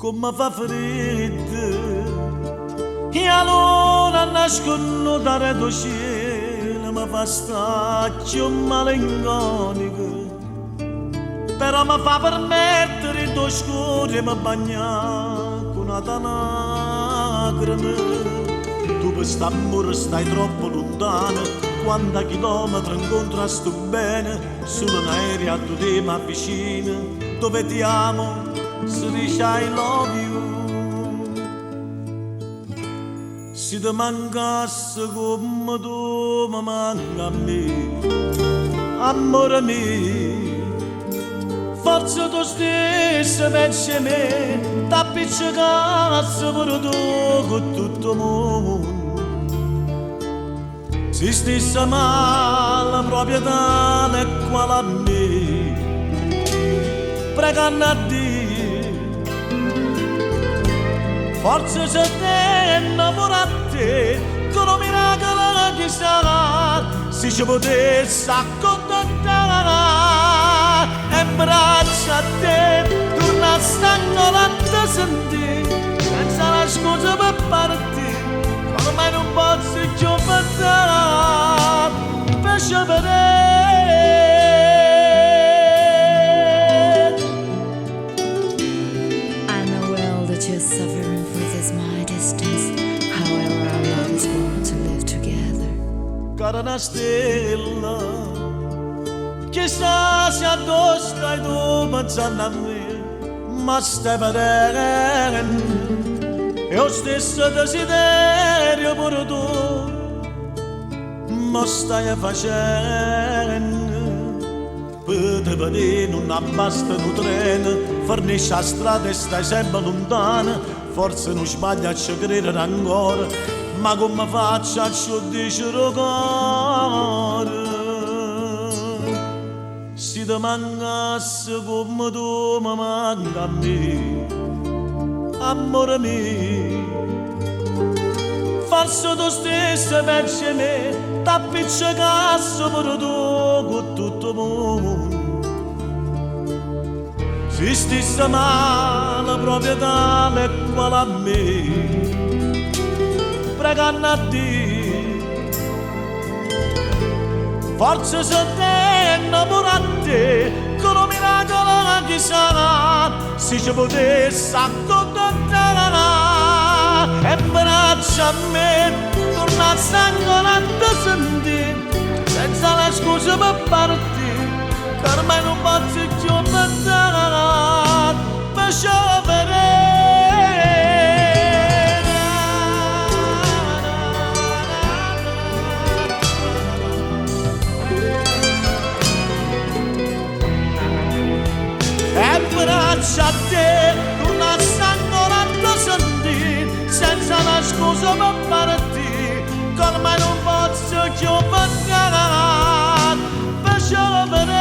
come fa freddo e allora nascono da redo cielo mi fa staccio malinconico però mi fa permettere di scorrere e mi bagna con una tanagrana tu per st'amore stai troppo lontano quanta chilometri incontra sto bene solo un aereo tu ti mi avvicina dove ti amo si dice I love you se ti mancasse come tu mi manca a me amore mio forse tu stesso pensi a me t'appiccicasse pure tu con tutto il mondo se stesse male proprio tale quale a me pregando a Dio forse se te innamora a te con un miracolo che sarà se ci potesse accontentare e braccia a te torna a stancola a te sentire senza la scusa per partire ormai non posso più pensare per scegliere I know well that you're suffering for this my distance however our love is born to live together cara una stella chissà se addosso stai tu pensando a me ma stai vedendo e lo stesso desiderio pure tu ma stai facendo per te vedere non abbasta un treno fornisce la strada e stai sempre lontana forse non sbaglia a ci credere ancora ma come faccio a ci dicere cuore se ti mancasse come tu mi manca a me amore mio forse tu stesso pensi a me t'appiccicasse pure tu con tutto il mondo se stesse male proprio tale quale a me pregando a Dio forse se te innamora a te con un miracolo che sarà se ci potesse accontentare e braccia a me torna a sangue te sentire senza la scusa per partire che ormai non posso più pensare per scegliere e braccia a te torna a sangue te sentire senza la scusa per partire che ormai non posso più pensare per scegliere